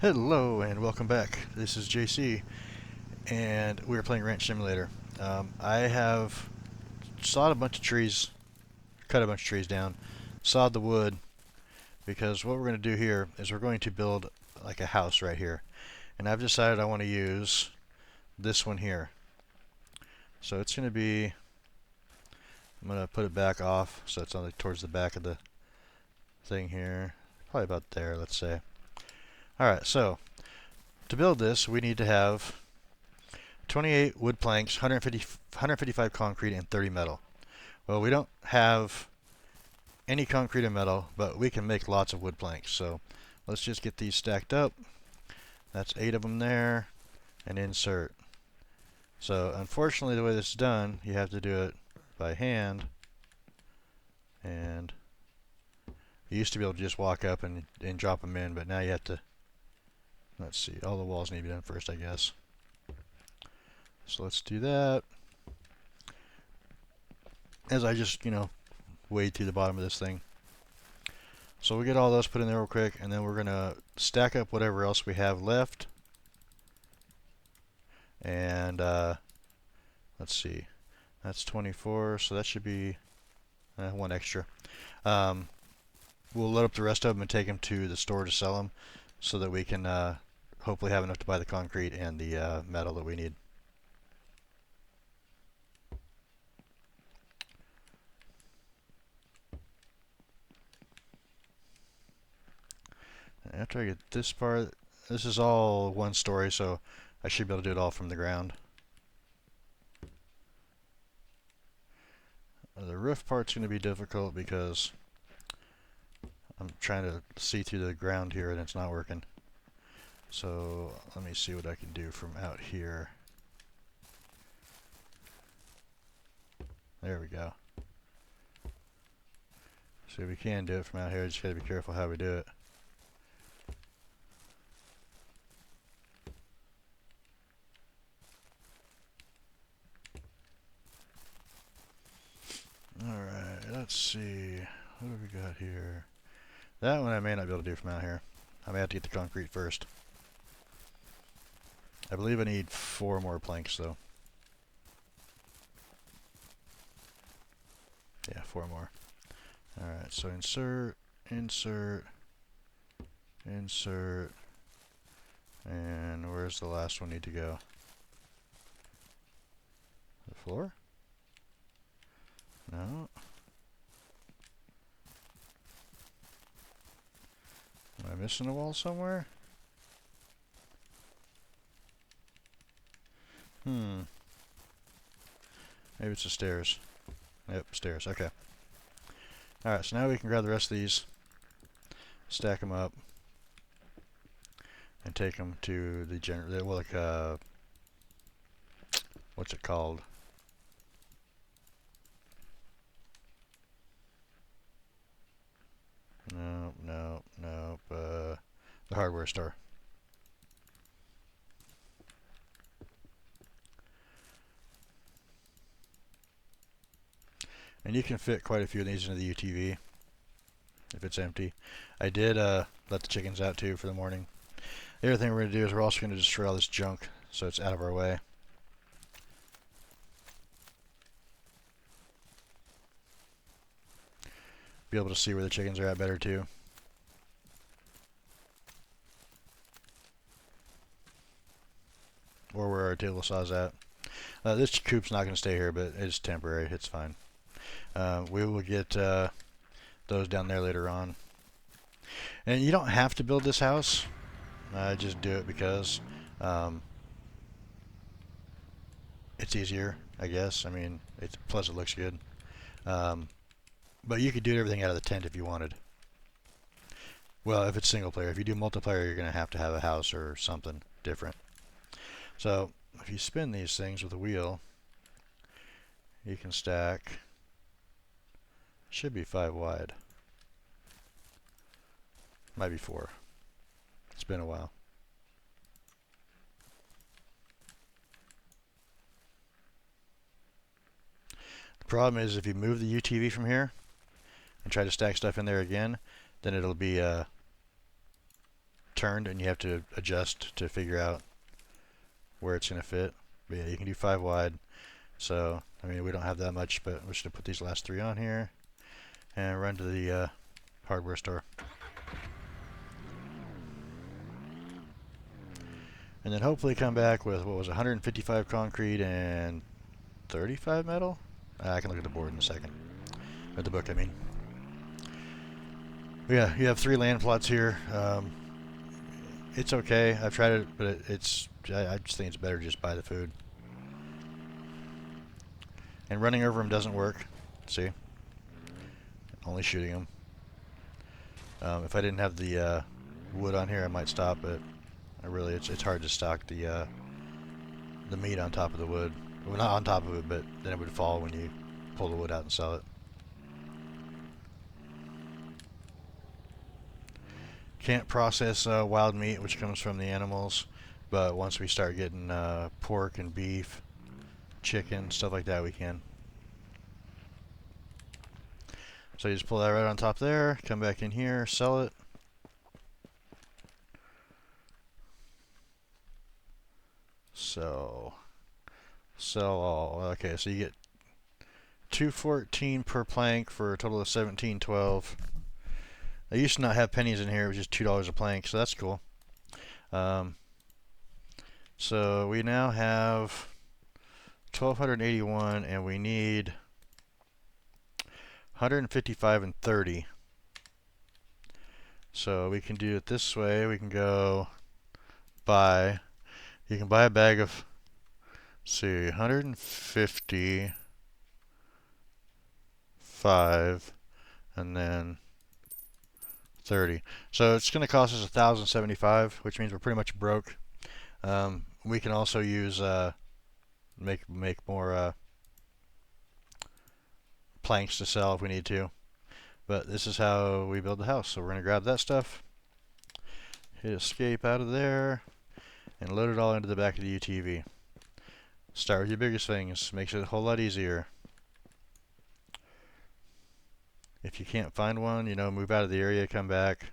Hello and welcome back. This is JC, and we're playing Ranch Simulator. I have sawed a bunch of trees, cut a bunch of trees down, sawed the wood, because what we're going to do here is we're going to build like a house right here. And I've decided I want to use this one here. So it's going to be, I'm going to put it back off so it's on towards the back of the thing here. Probably about there, let's say. Alright, so to build this, we need to have 28 wood planks, 155 concrete, and 30 metal. Well, we don't have any concrete or metal, but we can make lots of wood planks. So let's just get these stacked up. That's 8 of them there, and insert. So unfortunately, the way this is done, you have to do it by hand. And you used to be able to just walk up and drop them in, but now you have to, let's see, all the walls need to be done first, I guess. So let's do that. As I just, wade through the bottom of this thing. So we get all those put in there real quick, and then we're going to stack up whatever else we have left. And let's see, that's 24, so that should be one extra. We'll load up the rest of them and take them to the store to sell them, so that we can hopefully have enough to buy the concrete and the metal that we need. After I get this part, this is all one story, so I should be able to do it all from the ground. The roof part's going to be difficult because I'm trying to see through the ground here and it's not working. So let me see what I can do from out here. There we go. So we can do it from out here, just gotta be careful how we do it. Alright, let's see. What have we got here? That one I may not be able to do from out here. I may have to get the concrete first. I believe I need 4 more planks though. Yeah, 4 more. Alright, so insert, insert, insert, and where's the last one need to go? The floor? No. Am I missing a wall somewhere? Maybe it's the stairs. Yep, stairs. Okay. Alright, so now we can grab the rest of these, stack them up, and take them to the well, like, what's it called? No, no, no, the hardware store. And you can fit quite a few of these into the UTV if it's empty. I did let the chickens out too for the morning. The other thing we're going to do is we're also going to destroy all this junk so it's out of our way. Be able to see where the chickens are at better too. Or where our table saw's at. This coop's not going to stay here, but it's temporary. It's fine. We will get those down there later on. And you don't have to build this house. Just do it because it's easier, I guess. I mean, plus it looks good. But you could do everything out of the tent if you wanted. Well, if it's single player. If you do multiplayer, you're going to have a house or something different. So if you spin these things with a wheel, you can stack. Should be 5 wide. Might be 4. It's been a while. The problem is if you move the UTV from here and try to stack stuff in there again, then it'll be turned and you have to adjust to figure out where it's going to fit. But yeah, you can do 5 wide. So, I mean, we don't have that much, but we're just going to put these last 3 on here and run to the hardware store. And then hopefully come back with, what was it, 155 concrete and 35 metal? I can look at the board in a second. At the book, I mean. Yeah, you have 3 land plots here. It's okay. I've tried it, but I just think it's better to just buy the food. And running over them doesn't work. See? Only shooting them. If I didn't have the wood on here, I might stop, but it's hard to stock the meat on top of the wood. Well, not on top of it, but then it would fall when you pull the wood out and sell it. Can't process wild meat, which comes from the animals, but once we start getting pork and beef, chicken, stuff like that, we can. So you just pull that right on top there, come back in here, sell it. So, sell all. Okay, so you get $2.14 per plank for a total of $17.12. I used to not have pennies in here, it was just $2 a plank, so that's cool. So we now have 1,281, and we need 155 and 30. So we can do it this way. We can go buy. You can buy a bag of, let's see, 155 and then 30. So it's going to cost us 1,075, which means we're pretty much broke. We can also use make more planks to sell if we need to. But this is how we build the house. So we're going to grab that stuff, hit escape out of there, and load it all into the back of the UTV. Start with your biggest things. Makes it a whole lot easier. If you can't find one, you know, move out of the area, come back.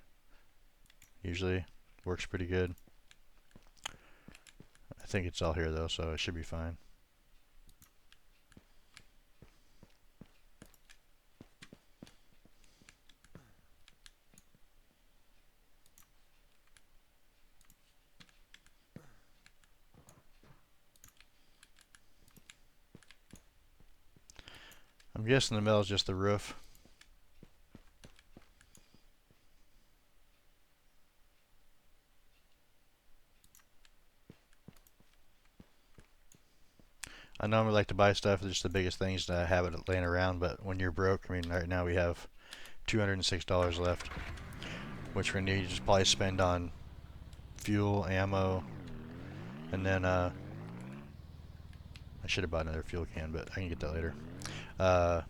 Usually works pretty good. I think it's all here though, so it should be fine. I'm guessing the metal is just the roof. I normally like to buy stuff, just the biggest things to have it laying around, but when you're broke, I mean, right now we have $206 left, which we need to just probably spend on fuel, ammo, and then I should have bought another fuel can, but I can get that later. And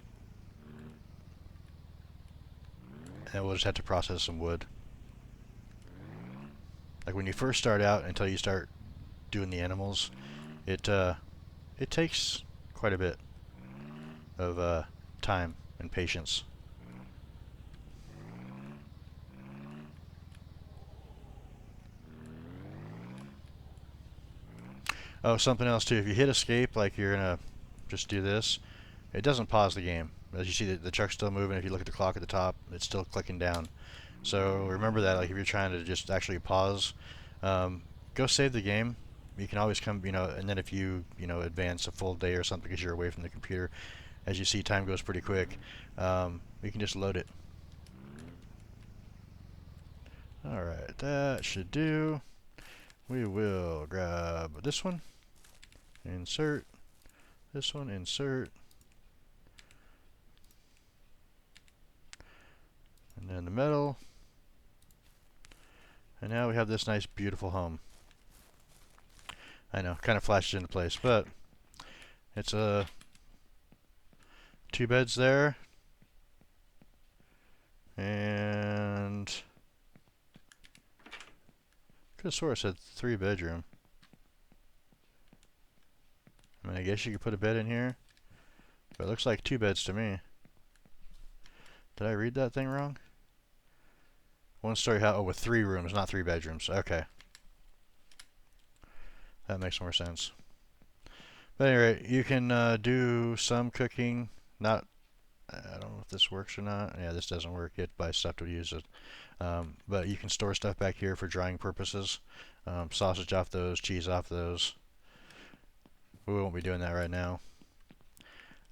we'll just have to process some wood. Like when you first start out until you start doing the animals, it takes quite a bit of time and patience. Oh, something else too. If you hit escape, like you're gonna just do this, it doesn't pause the game. As you see, the truck's still moving. If you look at the clock at the top, it's still clicking down. So remember that. Like if you're trying to just actually pause, go save the game. You can always come, and then if you advance a full day or something because you're away from the computer, as you see, time goes pretty quick. You can just load it. All right, that should do. We will grab this one, insert, this one, insert, and then the metal. And now we have this nice, beautiful home. I know, kind of flashes into place, but it's 2 beds there, and could have swore it said 3 bedroom. I mean, I guess you could put a bed in here, but it looks like 2 beds to me. Did I read that thing wrong? One-story house, oh, with 3 rooms, not 3 bedrooms. Okay. That makes more sense. But anyway, you can do some cooking. Not, I don't know if this works or not. Yeah, this doesn't work. You have to buy stuff to use it. But you can store stuff back here for drying purposes. Sausage off those, cheese off those. We won't be doing that right now.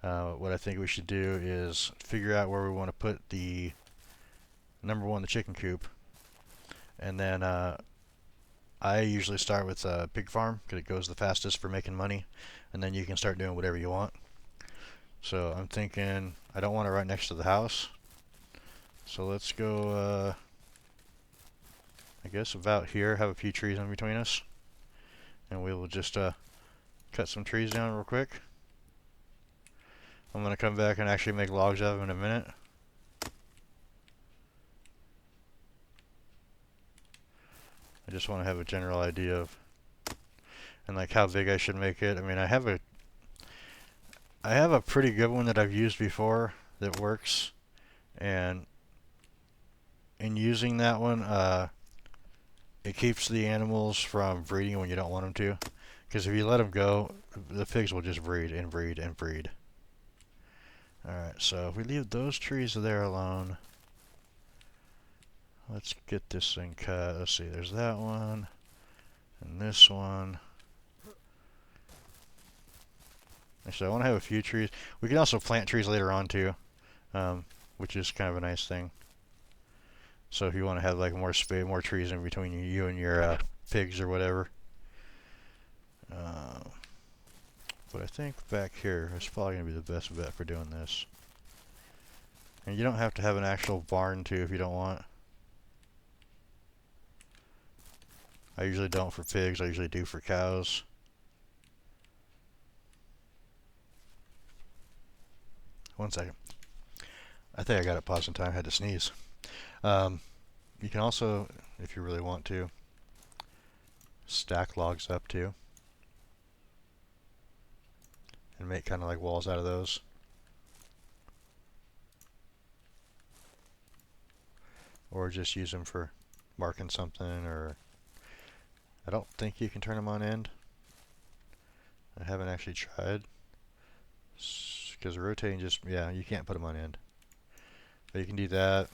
What I think we should do is figure out where we want to put the number 1, the chicken coop. And then I usually start with a pig farm because it goes the fastest for making money. And then you can start doing whatever you want. So I'm thinking I don't want it right next to the house. So let's go, I guess about here, have a few trees in between us. And we will just cut some trees down real quick. I'm going to come back and actually make logs out of them in a minute. I just want to have a general idea of and like how big I should make it. I mean, I have a pretty good one that I've used before that works, and in using that one, it keeps the animals from breeding when you don't want them to. Because if you let them go, the pigs will just breed and breed and breed. Alright, so if we leave those trees there alone, let's get this thing cut. Let's see, there's that one, and this one. Actually, I want to have a few trees. We can also plant trees later on too, which is kind of a nice thing. So if you want to have like more space, more trees in between you and your pigs or whatever. But I think back here is probably going to be the best bet for doing this. And you don't have to have an actual barn too if you don't want. I usually don't for pigs, I usually do for cows. One second. I think I got it paused in time, I had to sneeze. You can also, if you really want to, stack logs up too. And make kind of like walls out of those. Or just use them for marking something, or I don't think you can turn them on end. I haven't actually tried. Because rotating just, yeah, you can't put them on end. But you can do that.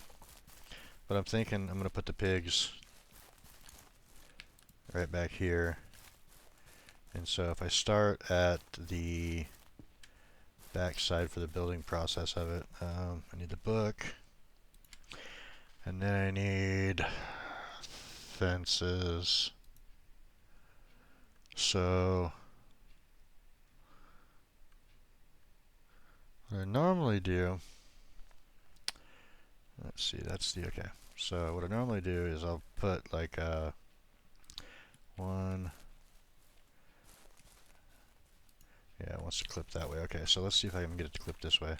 But I'm thinking I'm going to put the pigs right back here. And so if I start at the back side for the building process of it, I need the book. And then I need fences. So what I normally do, let's see, that's the, okay. So what I normally do is I'll put like one, yeah, it wants to clip that way. Okay, so let's see if I can get it to clip this way.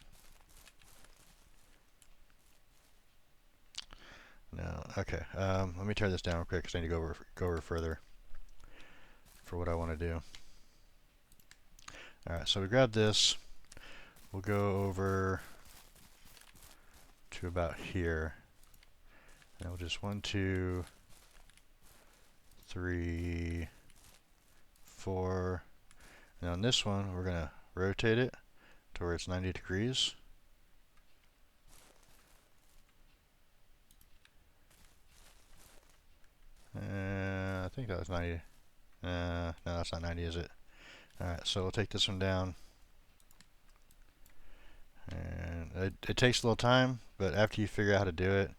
No, okay. Let me tear this down real quick because I need to go over further for what I want to do. Alright, so we grab this. We'll go over to about here. And we'll just 1, 2, 3, 4. And on this one, we're going to rotate it to where it's 90 degrees. I think that was 90. No, that's not 90, is it? Alright, so we'll take this one down. And it takes a little time, but after you figure out how to do it,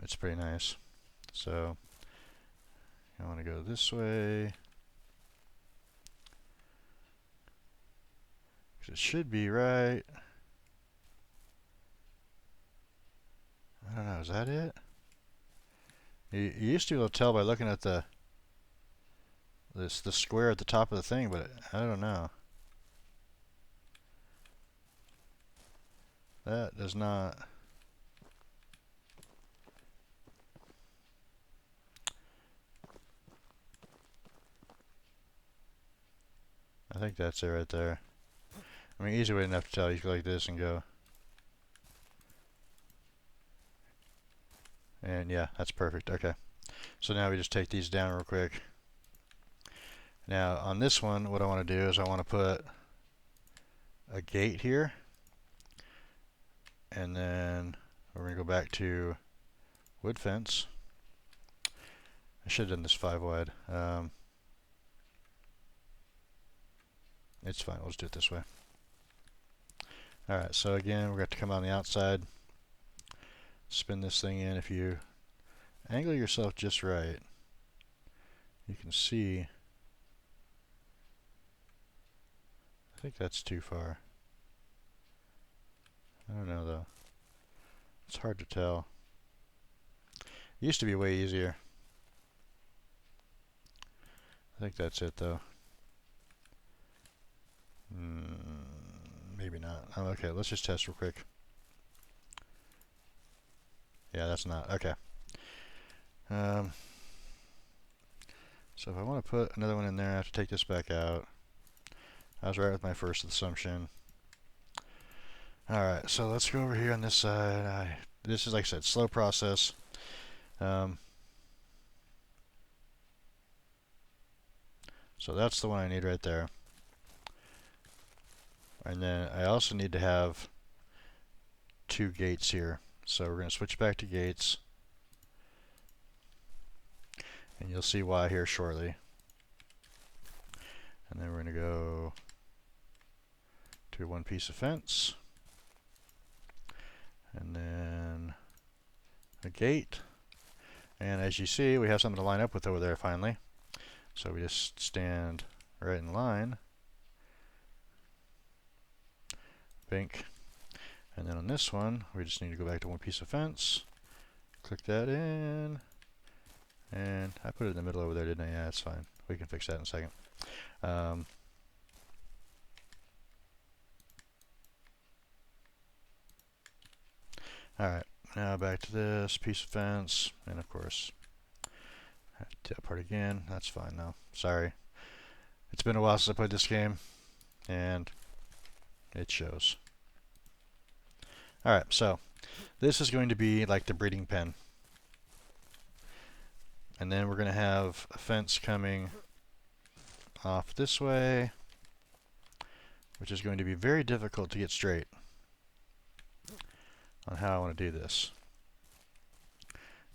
it's pretty nice. So I want to go this way. Because it should be right. I don't know, is that it? You used to be able to tell by looking at the square at the top of the thing, but I don't know. That does not. I think that's it right there. I mean, easy way enough to tell. You go like this and go. And yeah, that's perfect. Okay. So now we just take these down real quick. Now on this one, what I want to do is I want to put a gate here. And then we're going to go back to wood fence. I should have done this 5 wide. It's fine. We'll just do it this way. Alright, so again, we're going to come on the outside. Spin this thing in. If you angle yourself just right, you can see. I think that's too far. I don't know though. It's hard to tell. It used to be way easier. I think that's it though. Maybe not. Oh, okay, let's just test real quick. Yeah, that's not. Okay. So if I want to put another one in there, I have to take this back out. I was right with my first assumption. Alright, so let's go over here on this side. This is, like I said, slow process. So that's the one I need right there. And then I also need to have 2 gates here. So we're going to switch back to gates. And you'll see why here shortly. And then we're going to go to 1 piece of fence. And then a gate. And as you see, we have something to line up with over there finally. So we just stand right in line. Bink. And then on this one, we just need to go back to 1 piece of fence. Click that in. And I put it in the middle over there, didn't I? Yeah, it's fine. We can fix that in a second. Alright, now back to this piece of fence. And of course, I have to do that part again. That's fine now. Sorry. It's been a while since I played this game. And it shows. Alright, so this is going to be like the breeding pen. And then we're going to have a fence coming off this way, which is going to be very difficult to get straight on how I want to do this.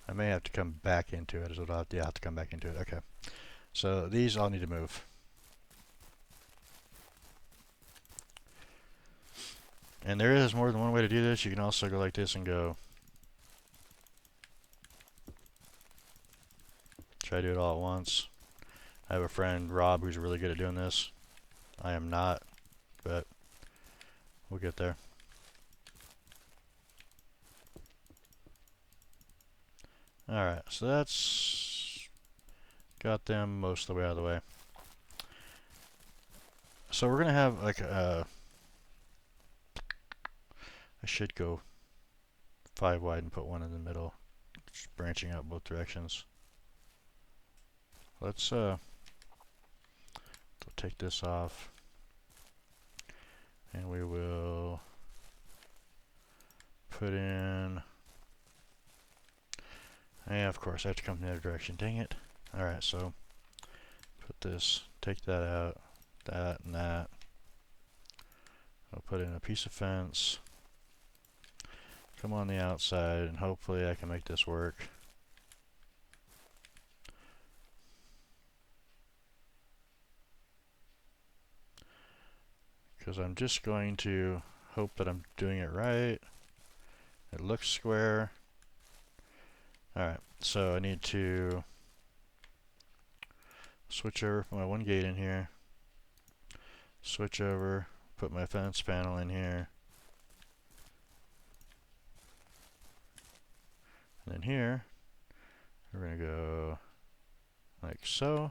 I may have to come back into it. Yeah, I have to come back into it. Okay. So these all need to move. And there is more than one way to do this. You can also go like this and go. Try to do it all at once. I have a friend, Rob, who's really good at doing this. I am not, but we'll get there. Alright, so that's got them most of the way out of the way. So we're going to have like a... I should go 5 wide and put 1 in the middle, just branching out both directions. Let's take this off, and we will put in. Yeah, of course, I have to come in the other direction. Dang it! All right, so put this, take that out, that and that. I'll put in a piece of fence. Come on the outside, and hopefully I can make this work. Because I'm just going to hope that I'm doing it right. It looks square. Alright, so I need to switch over, put my 1 gate in here. Switch over, put my fence panel in here. And then here, we're going to go like so.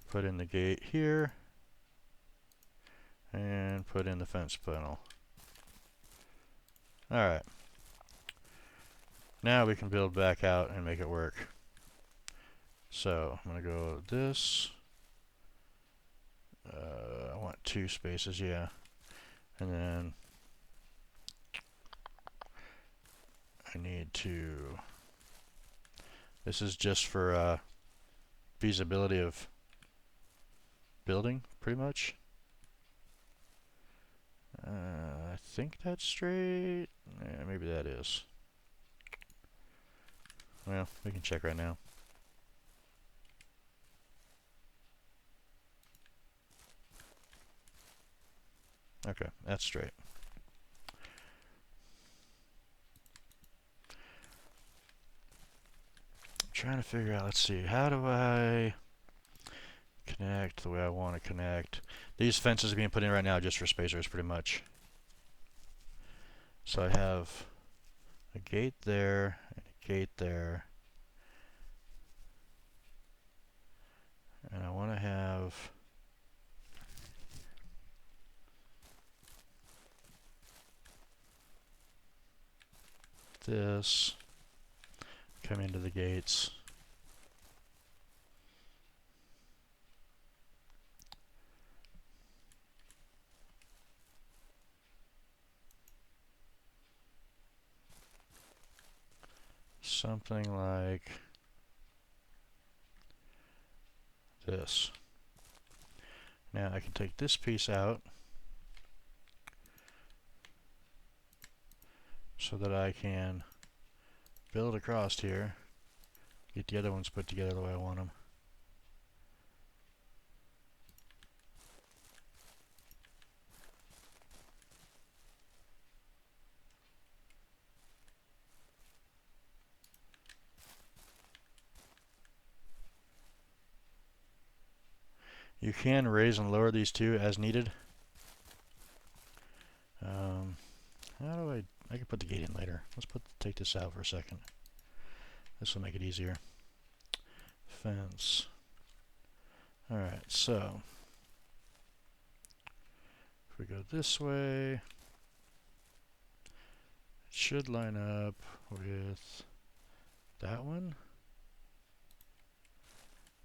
Put in the gate here. And put in the fence panel. Alright. Now we can build back out and make it work. So, I'm going to go this. I want 2 spaces, yeah. And then I need to... This is just for feasibility of building, pretty much. I think that's straight. Yeah, maybe that is. Well, we can check right now. Okay, that's straight. I'm trying to figure out, let's see, how do I connect the way I want to connect? These fences are being put in right now just for spacers, pretty much. So I have a gate there, and a gate there. And I want to have this come into the gates. Something like this. Now I can take this piece out so that I can build across here, get the other ones put together the way I want them. You can raise and lower these two as needed. How do I can put the gate in later. Let's take this out for a second. This will make it easier. Fence. Alright, so if we go this way, it should line up with that one.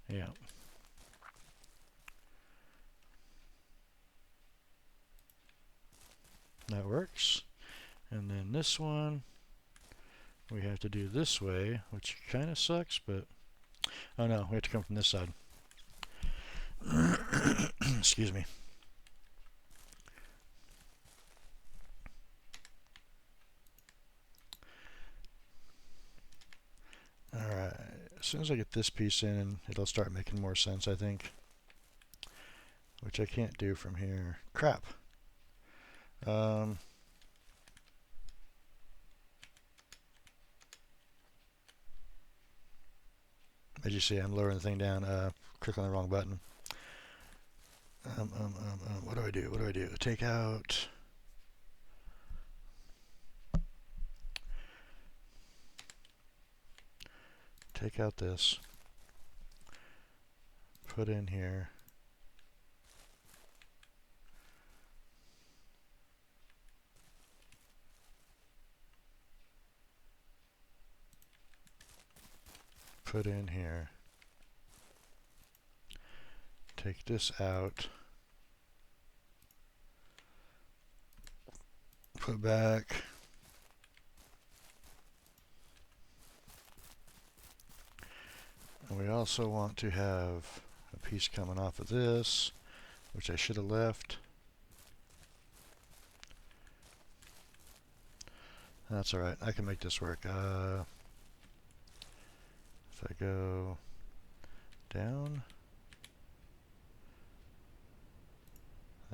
Yeah. That works. And then this one, we have to do this way, which kind of sucks, but... Oh no, we have to come from this side. Excuse me. Alright, as soon as I get this piece in, it'll start making more sense, I think. Which I can't do from here. Crap. As you see, I'm lowering the thing down. Click on the wrong button. What do I do? What do I do? Take out... Take out this. Put in here. Put in here. Take this out. Put back. And we also want to have a piece coming off of this, which I should have left. That's alright, I can make this work. If I go down,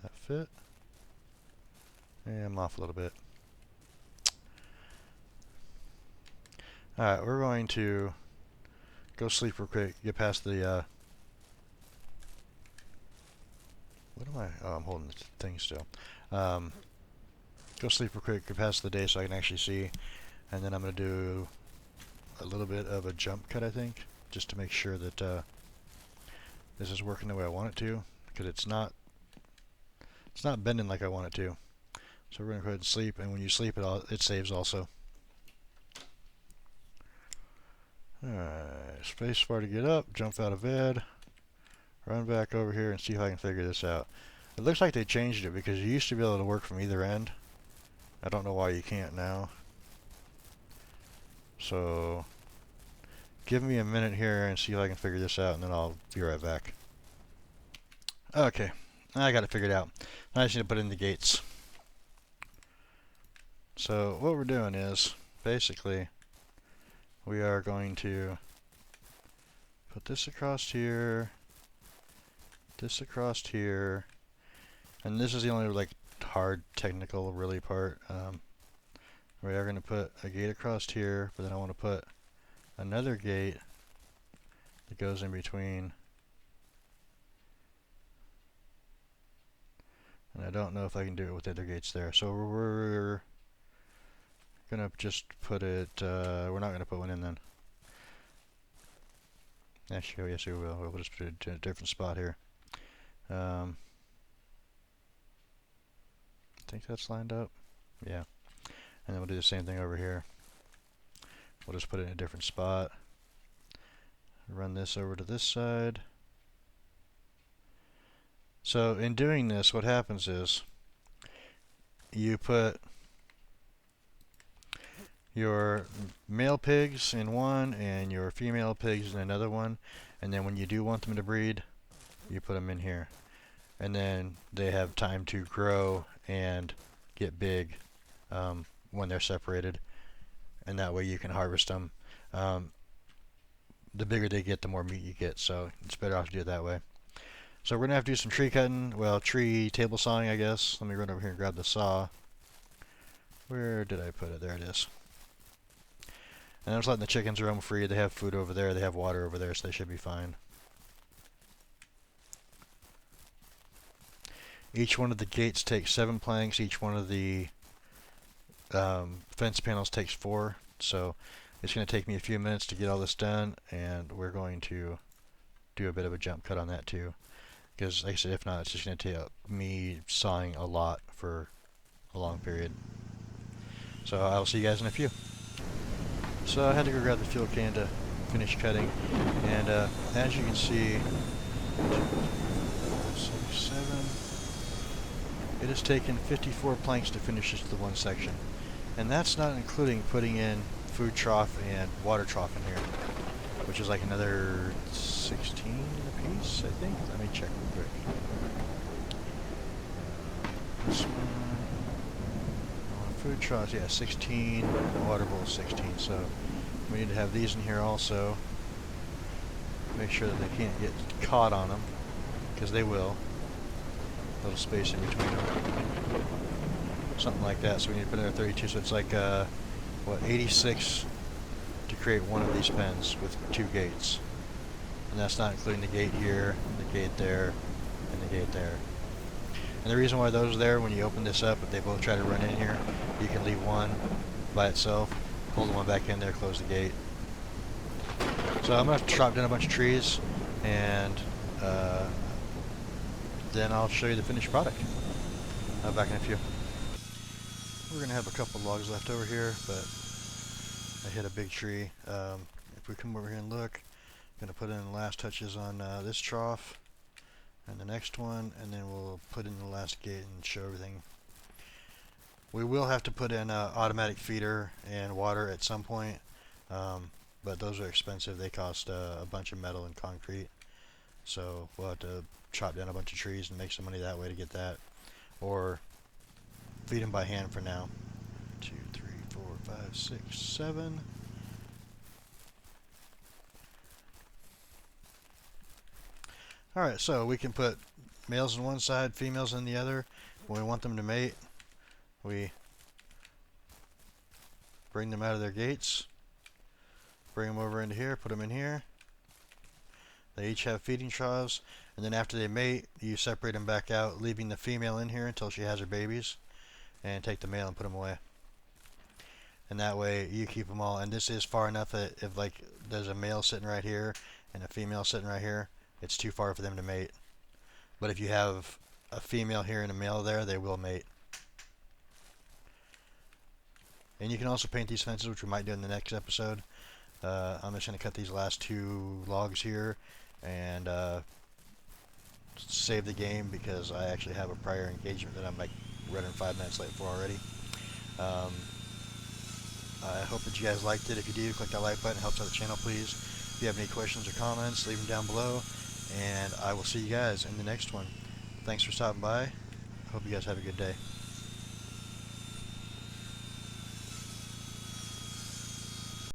that fit. And I'm off a little bit. Alright, we're going to go sleep real quick, get past the, what am I? Oh, I'm holding the thing still. Go sleep real quick, get past the day so I can actually see. And then I'm going to do a little bit of a jump cut, I think, just to make sure that this is working the way I want it to, because it's not bending like I want it to. So we're going to go ahead and sleep, and when you sleep, it saves also. Alright, spacebar to get up, jump out of bed, run back over here and see if I can figure this out. It looks like they changed it because you used to be able to work from either end. I don't know why you can't now. So give me a minute here and see if I can figure this out, and then I'll be right back. Okay, I got it figured out. I just need to put in the gates. So what we're doing is, basically, we are going to put this across here, this across here, and this is the only like hard technical really part. We are going to put a gate across here, but then I want to put another gate that goes in between. And I don't know if I can do it with the other gates there. So we're going to just put it, we're not going to put one in then. Actually, yes we will. We'll just put it in a different spot here. I think that's lined up. Yeah. And then we'll do the same thing over here. We'll just put it in a different spot. Run this over to this side. So in doing this, what happens is you put your male pigs in one and your female pigs in another one, and then when you do want them to breed, you put them in here. And then they have time to grow and get big when they're separated, and that way you can harvest them. The bigger they get, the more meat you get, so it's better off to do it that way. So we're going to have to do some tree cutting, well, tree table sawing, I guess. Let me run over here and grab the saw. Where did I put it? There it is. And I'm just letting the chickens roam free. They have food over there, they have water over there, so they should be fine. Each one of the gates takes 7 planks. Each one of the fence panels takes 4. So it's going to take me a few minutes to get all this done, and we're going to do a bit of a jump cut on that too. Because, like I said, if not, it's just going to take me sawing a lot for a long period. So I'll see you guys in a few. So I had to go grab the fuel can to finish cutting, and as you can see, 6, 7. It has taken 54 planks to finish just the one section, and that's not including putting in food trough and water trough in here, which is like another 16 a piece, I think. Let me check real quick. This one, food troughs, yeah, 16, and water bowl 16, so we need to have these in here also. Make sure that they can't get caught on them, because they will. A little space in between them. Something like that, so we need to put in our 32, so it's like, what, 86 to create one of these pens with 2 gates. And that's not including the gate here, the gate there, and the gate there. And the reason why those are there, when you open this up, if they both try to run in here, you can leave one by itself, pull the one back in there, close the gate. So I'm going to chop down a bunch of trees, and then I'll show you the finished product. I'll be back in a few. We're going to have a couple logs left over here, but I hit a big tree. If we come over here and look, I'm going to put in the last touches on this trough and the next one, and then we'll put in the last gate and show everything. We will have to put in automatic feeder and water at some point, but those are expensive. They cost a bunch of metal and concrete, so we'll have to chop down a bunch of trees and make some money that way to get that, or feed them by hand for now. 2, 3, 4, 5, 6, 7. Alright, so we can put males on one side, females on the other. When we want them to mate, we bring them out of their gates, bring them over into here, put them in here. They each have feeding troughs, and then after they mate, you separate them back out, leaving the female in here until she has her babies, and take the male and put them away. And that way you keep them all, and this is far enough that if like there's a male sitting right here and a female sitting right here, it's too far for them to mate. But if you have a female here and a male there, they will mate. And you can also paint these fences, which we might do in the next episode. I'm just going to cut these last 2 logs here and save the game, because I actually have a prior engagement that I'm like running 5 minutes late for already. I hope that you guys liked it. If you do, click that like button. It helps out the channel, please. If you have any questions or comments, leave them down below. And I will see you guys in the next one. Thanks for stopping by. I hope you guys have a good day.